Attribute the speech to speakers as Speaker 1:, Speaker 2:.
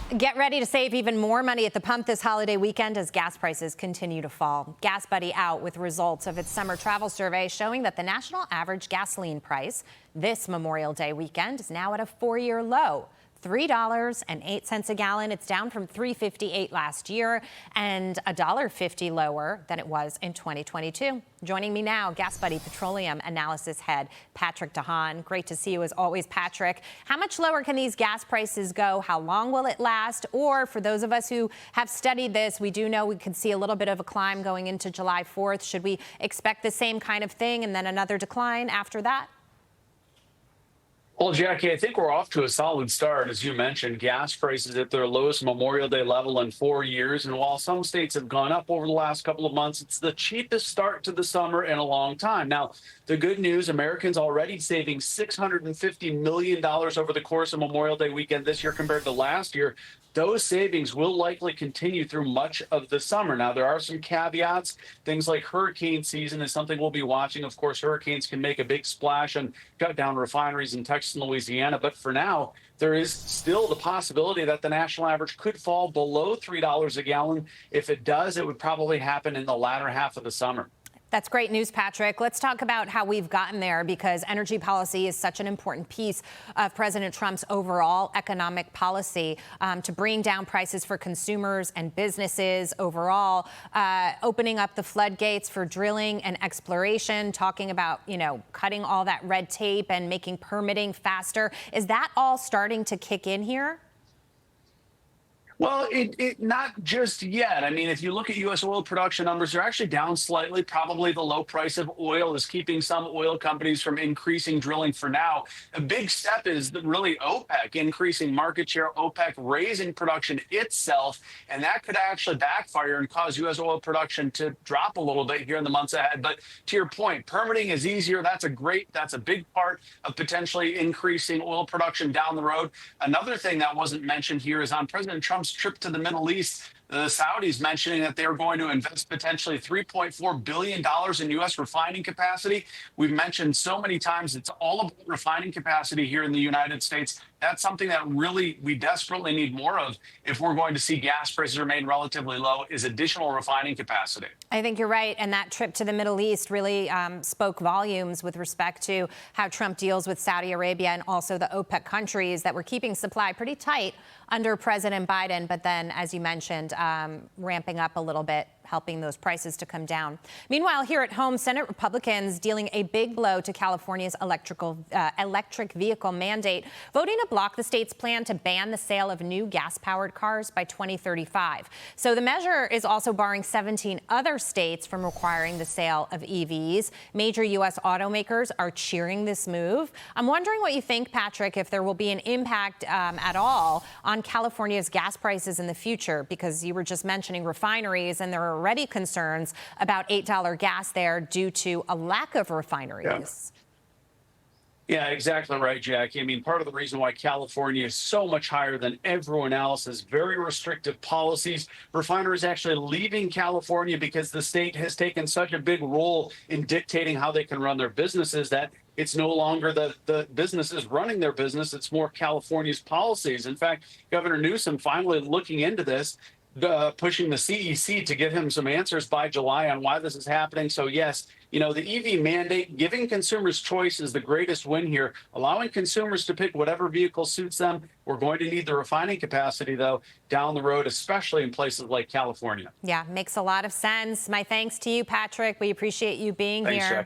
Speaker 1: Get ready to save even more money at the pump this holiday weekend as gas prices continue to fall. GasBuddy out with results of its summer travel survey showing that the national average gasoline price this Memorial Day weekend is now at a four-year low. $3.08 a gallon. It's down from $3.58 last year and $1.50 lower than it was in 2022. Joining me now, GasBuddy Petroleum Analysis Head Patrick Haan. Great to see you as always, Patrick. How much lower can these gas prices go? How long will it last? Or for those of us who have studied this, we do know we could see a little bit of a climb going into July 4th. Should we expect the same kind of thing and then another decline after that?
Speaker 2: Well, Jackie, I think we're off to a solid start. As you mentioned, gas prices at their lowest Memorial Day level in 4 years. And while some states have gone up over the last couple of months, it's the cheapest start to the summer in a long time. Now, the good news, Americans already saving $650 million over the course of Memorial Day weekend this year compared to last year. Those savings will likely continue through much of the summer. Now, there are some caveats. Things like hurricane season is something we'll be watching. Of course, hurricanes can make a big splash and shut down refineries in Texas and Louisiana. But for now, there is still the possibility that the national average could fall below $3 a gallon. If it does, it would probably happen in the latter half of the summer.
Speaker 1: That's great news, Patrick. Let's talk about how we've gotten there, because energy policy is such an important piece of President Trump's overall economic policy to bring down prices for consumers and businesses overall, opening up the floodgates for drilling and exploration, talking about, cutting all that red tape and making permitting faster. Is that all starting to kick in here?
Speaker 2: Well, not just yet. I mean, if you look at U.S. oil production numbers, they're actually down slightly. Probably the low price of oil is keeping some oil companies from increasing drilling for now. A big step is really OPEC increasing market share, OPEC raising production itself, and that could actually backfire and cause U.S. oil production to drop a little bit here in the months ahead. But to your point, permitting is easier. That's a big part of potentially increasing oil production down the road. Another thing that wasn't mentioned here is on President Trump's trip to the Middle East, the Saudis mentioning that they're going to invest potentially $3.4 billion in U.S. refining capacity. We've mentioned so many times it's all about refining capacity here in the United States. That's something that really we desperately need more of if we're going to see gas prices remain relatively low, is additional refining capacity.
Speaker 1: I think you're right. And that trip to the Middle East really spoke volumes with respect to how Trump deals with Saudi Arabia and also the OPEC countries that were keeping supply pretty tight under President Biden. But then, as you mentioned, ramping up a little bit, helping those prices to come down. Meanwhile, here at home, Senate Republicans dealing a big blow to California's electric vehicle mandate, voting to block the state's plan to ban the sale of new gas-powered cars by 2035. So the measure is also barring 17 other states from requiring the sale of EVs. Major U.S. automakers are cheering this move. I'm wondering what you think, Patrick, if there will be an impact at all on California's gas prices in the future, because you were just mentioning refineries, and there are already concerns about $8 gas there due to a lack of refineries.
Speaker 2: Yeah, exactly right, Jackie. I mean, part of the reason why California is so much higher than everyone else is very restrictive policies. Refineries actually leaving California because the state has taken such a big role in dictating how they can run their businesses that it's no longer the businesses running their business. It's more California's policies. In fact, Governor Newsom finally looking into this, pushing the CEC to give him some answers by July on why this is happening. So yes, the EV mandate, giving consumers choice, is the greatest win here, allowing consumers to pick whatever vehicle suits them. We're going to need the refining capacity, though, down the road, especially in places like California.
Speaker 1: Yeah, makes a lot of sense. My thanks to you, Patrick. We appreciate you being here.
Speaker 2: Thanks, Jackie.